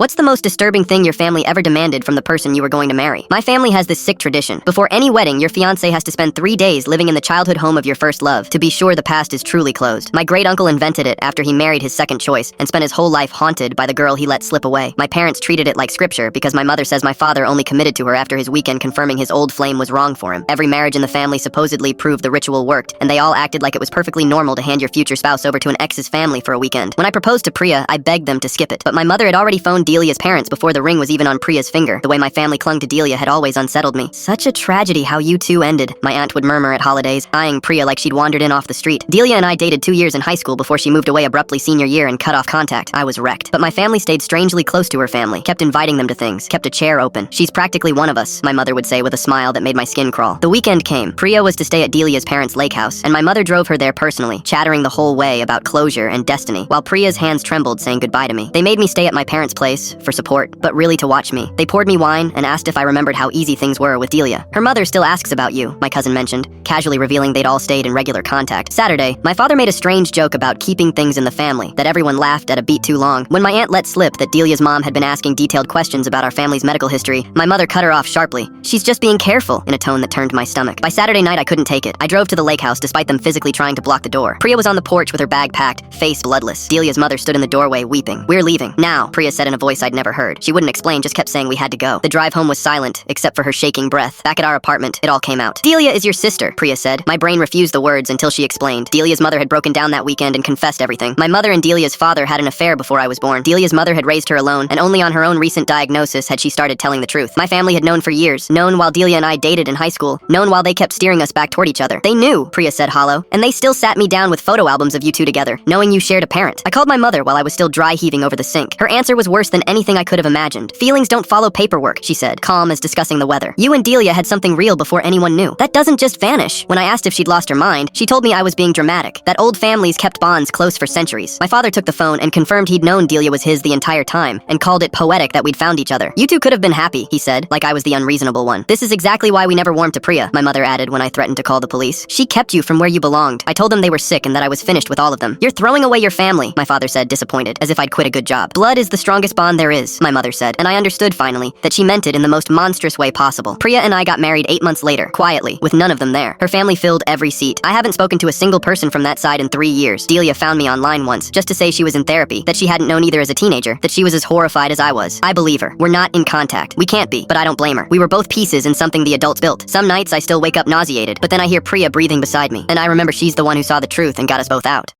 What's the most disturbing thing your family ever demanded from the person you were going to marry? My family has this sick tradition. Before any wedding, your fiancé has to spend 3 days living in the childhood home of your first love to be sure the past is truly closed. My great-uncle invented it after he married his second choice and spent his whole life haunted by the girl he let slip away. My parents treated it like scripture because my mother says my father only committed to her after his weekend confirming his old flame was wrong for him. Every marriage in the family supposedly proved the ritual worked, and they all acted like it was perfectly normal to hand your future spouse over to an ex's family for a weekend. When I proposed to Priya, I begged them to skip it, but my mother had already phoned Delia's parents before the ring was even on Priya's finger. The way my family clung to Delia had always unsettled me. Such a tragedy how you two ended, my aunt would murmur at holidays, eyeing Priya like she'd wandered in off the street. Delia and I dated 2 years in high school before she moved away abruptly senior year and cut off contact. I was wrecked. But my family stayed strangely close to her family, kept inviting them to things, kept a chair open. She's practically one of us, my mother would say with a smile that made my skin crawl. The weekend came. Priya was to stay at Delia's parents' lake house, and my mother drove her there personally, chattering the whole way about closure and destiny, while Priya's hands trembled saying goodbye to me. They made me stay at my parents' place for support, but really to watch me. They poured me wine and asked if I remembered how easy things were with Delia. Her mother still asks about you, my cousin mentioned, casually revealing they'd all stayed in regular contact. Saturday, my father made a strange joke about keeping things in the family, that everyone laughed at a beat too long. When my aunt let slip that Delia's mom had been asking detailed questions about our family's medical history, my mother cut her off sharply. She's just being careful, in a tone that turned my stomach. By Saturday night, I couldn't take it. I drove to the lake house despite them physically trying to block the door. Priya was on the porch with her bag packed, face bloodless. Delia's mother stood in the doorway weeping. "We're leaving. Now," Priya said in a voice I'd never heard. She wouldn't explain, just kept saying we had to go. The drive home was silent, except for her shaking breath. Back at our apartment, it all came out. "Delia is your sister," Priya said. My brain refused the words until she explained. Delia's mother had broken down that weekend and confessed everything. My mother and Delia's father had an affair before I was born. Delia's mother had raised her alone, and only on her own recent diagnosis had she started telling the truth. My family had known for years, known while Delia and I dated in high school, known while they kept steering us back toward each other. They knew, Priya said hollow, and they still sat me down with photo albums of you two together, knowing you shared a parent. I called my mother while I was still dry heaving over the sink. Her answer was worse than anything I could have imagined. "Feelings don't follow paperwork," she said, calm as discussing the weather. "You and Delia had something real before anyone knew. That doesn't just vanish." When I asked if she'd lost her mind, she told me I was being dramatic, that old families kept bonds close for centuries. My father took the phone and confirmed he'd known Delia was his the entire time, and called it poetic that we'd found each other. "You two could have been happy," he said, like I was the unreasonable one. "This is exactly why we never warmed to Priya," my mother added when I threatened to call the police. "She kept you from where you belonged." I told them they were sick and that I was finished with all of them. "You're throwing away your family," my father said, disappointed, as if I'd quit a good job. "Blood is the strongest bond there is," my mother said, and I understood finally that she meant it in the most monstrous way possible. Priya and I got married 8 months later, quietly, with none of them there. Her family filled every seat. I haven't spoken to a single person from that side in 3 years. Delia found me online once, just to say she was in therapy, that she hadn't known either as a teenager, that she was as horrified as I was. I believe her. We're not in contact. We can't be, but I don't blame her. We were both pieces in something the adults built. Some nights I still wake up nauseated, but then I hear Priya breathing beside me, and I remember she's the one who saw the truth and got us both out.